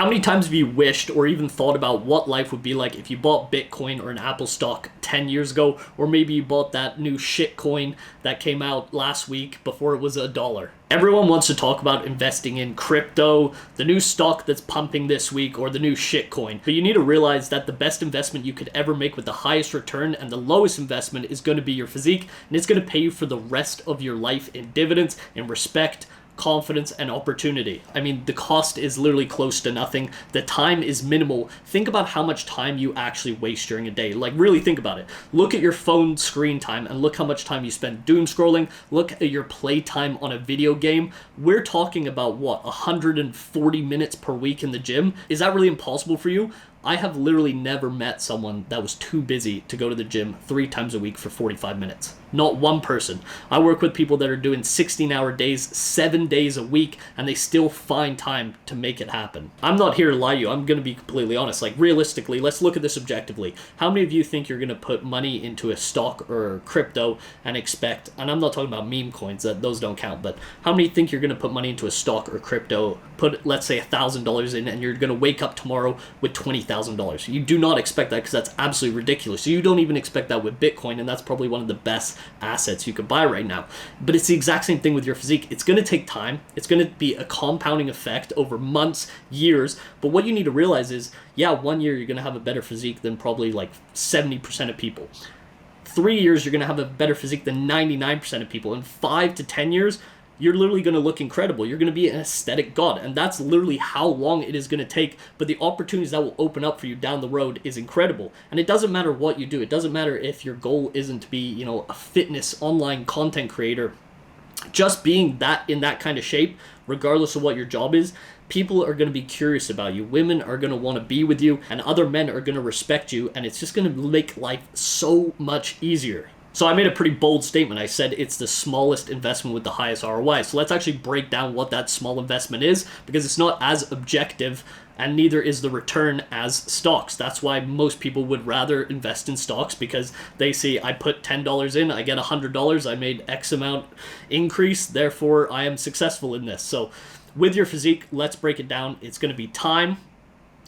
How many times have you wished or even thought about what life would be like if you bought Bitcoin or an Apple stock 10 years ago, or maybe you bought that new shit coin that came out last week before it was $1? Everyone wants to talk about investing in crypto, the new stock that's pumping this week, or the new shit coin. But you need to realize that the best investment you could ever make with the highest return and the lowest investment is going to be your physique, and it's going to pay you for the rest of your life in dividends, in respect, confidence, and opportunity. I mean, the cost is literally close to nothing. The time is minimal. Think about how much time you actually waste during a day. Like, really think about it. Look at your phone screen time and look how much time you spend doom scrolling. Look at your play time on a video game. We're talking about, what, 140 minutes per week in the gym? Is that really impossible for you? I have literally never met someone that was too busy to go to the gym 3 times a week for 45 minutes. Not one person. I work with people that are doing 16-hour days, 7 days a week, and they still find time to make it happen. I'm not here to lie to you. I'm going to be completely honest. Like, realistically, let's look at this objectively. How many of you think you're going to put money into a stock or crypto and expect, and I'm not talking about meme coins, those don't count, but how many think you're going to put money into a stock or crypto, put, let's say, $1,000 in, and you're going to wake up tomorrow with $20,000? You do not expect that, because that's absolutely ridiculous. You don't even expect that with Bitcoin, and that's probably one of the best assets you could buy right now. But it's the exact same thing with your physique. It's going to take time. It's going to be a compounding effect over months, years. But what you need to realize is, yeah, 1 year you're going to have a better physique than probably like 70% of people. 3 years you're going to have a better physique than 99% of people. In 5 to 10 years, you're literally going to look incredible. You're going to be an aesthetic god, and that's literally how long it is going to take. But the opportunities that will open up for you down the road is incredible. And it doesn't matter what you do. It doesn't matter if your goal isn't to be, a fitness online content creator. Just being that in that kind of shape, regardless of what your job is, people are going to be curious about you. Women are going to want to be with you, and other men are going to respect you, and it's just going to make life so much easier. So I made a pretty bold statement. I said it's the smallest investment with the highest ROI. So let's actually break down what that small investment is, because it's not as objective, and neither is the return as stocks. That's why most people would rather invest in stocks, because they see, I put $10 in, I get $100, I made X amount increase, therefore I am successful in this. So with your physique, let's break it down. It's going to be time,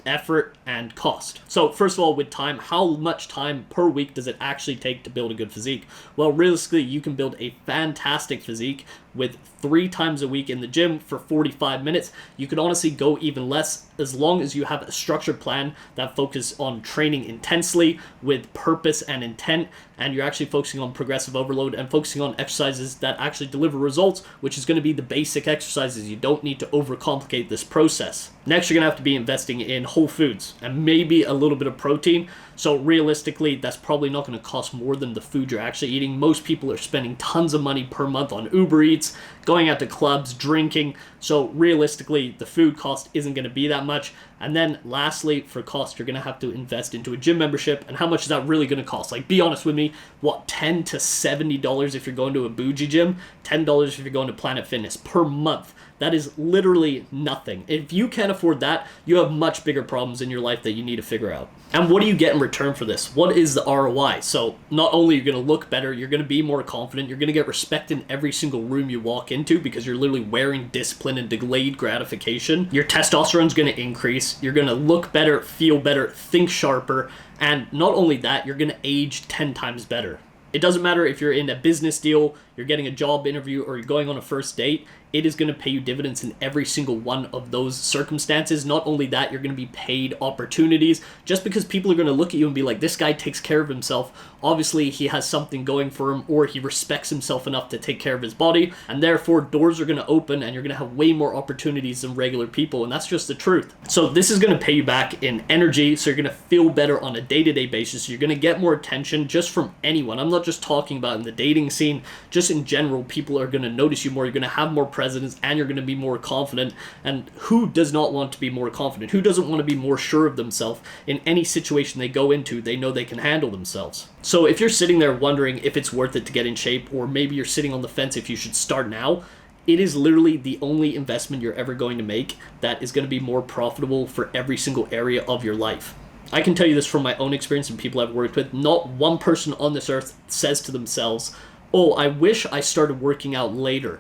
effort, and cost. So first of all, with time, how much time per week does it actually take to build a good physique? Well, realistically, you can build a fantastic physique with 3 times a week in the gym for 45 minutes. You could honestly go even less, as long as you have a structured plan that focuses on training intensely with purpose and intent, and you're actually focusing on progressive overload and focusing on exercises that actually deliver results, which is going to be the basic exercises. You don't need to overcomplicate this process. Next, you're going to have to be investing in whole foods and maybe a little bit of protein. So realistically, that's probably not going to cost more than the food you're actually eating. Most people are spending tons of money per month on Uber Eats, going out to clubs, drinking. So realistically, the food cost isn't going to be that much. And then lastly, for cost, you're going to have to invest into a gym membership. And how much is that really going to cost? Like, be honest with me, what, $10 to $70 if you're going to a bougie gym? $10 if you're going to Planet Fitness per month. That is literally nothing. If you can't afford that, you have much bigger problems in your life that you need to figure out. And what do you get in return for this? What is the ROI? So not only are you going to look better, you're going to be more confident, you're going to get respect in every single room you walk into, because you're literally wearing discipline and delayed gratification. Your testosterone's going to increase. You're going to look better, feel better, think sharper. And not only that, you're going to age 10 times better. It doesn't matter if you're in a business deal, you're getting a job interview, or you're going on a first date. It is going to pay you dividends in every single one of those circumstances. Not only that, you're going to be paid opportunities, just because people are going to look at you and be like, this guy takes care of himself. Obviously, he has something going for him, or he respects himself enough to take care of his body, and therefore doors are going to open and you're going to have way more opportunities than regular people, and that's just the truth. So this is going to pay you back in energy, so you're going to feel better on a day-to-day basis. You're going to get more attention just from anyone. I'm not just talking about in the dating scene, just in general, people are going to notice you more. You're going to have more presence, and you're going to be more confident. And who does not want to be more confident? Who doesn't want to be more sure of themselves in any situation they go into? They know they can handle themselves. So if you're sitting there wondering if it's worth it to get in shape, or maybe you're sitting on the fence if you should start now, it is literally the only investment you're ever going to make that is going to be more profitable for every single area of your life. I can tell you this from my own experience and people I've worked with. Not one person on this earth says to themselves, oh, I wish I started working out later.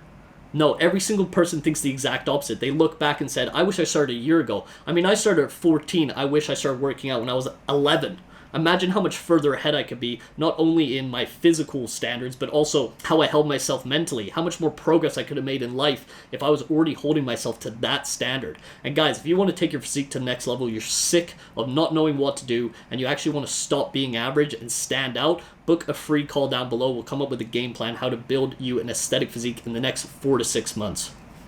No, every single person thinks the exact opposite. They look back and said, I wish I started a year ago. I mean, I started at 14. I wish I started working out when I was 11. Imagine how much further ahead I could be, not only in my physical standards, but also how I held myself mentally, how much more progress I could have made in life if I was already holding myself to that standard. And guys, if you want to take your physique to the next level, you're sick of not knowing what to do, and you actually want to stop being average and stand out, book a free call down below. We'll come up with a game plan how to build you an aesthetic physique in the next 4 to 6 months.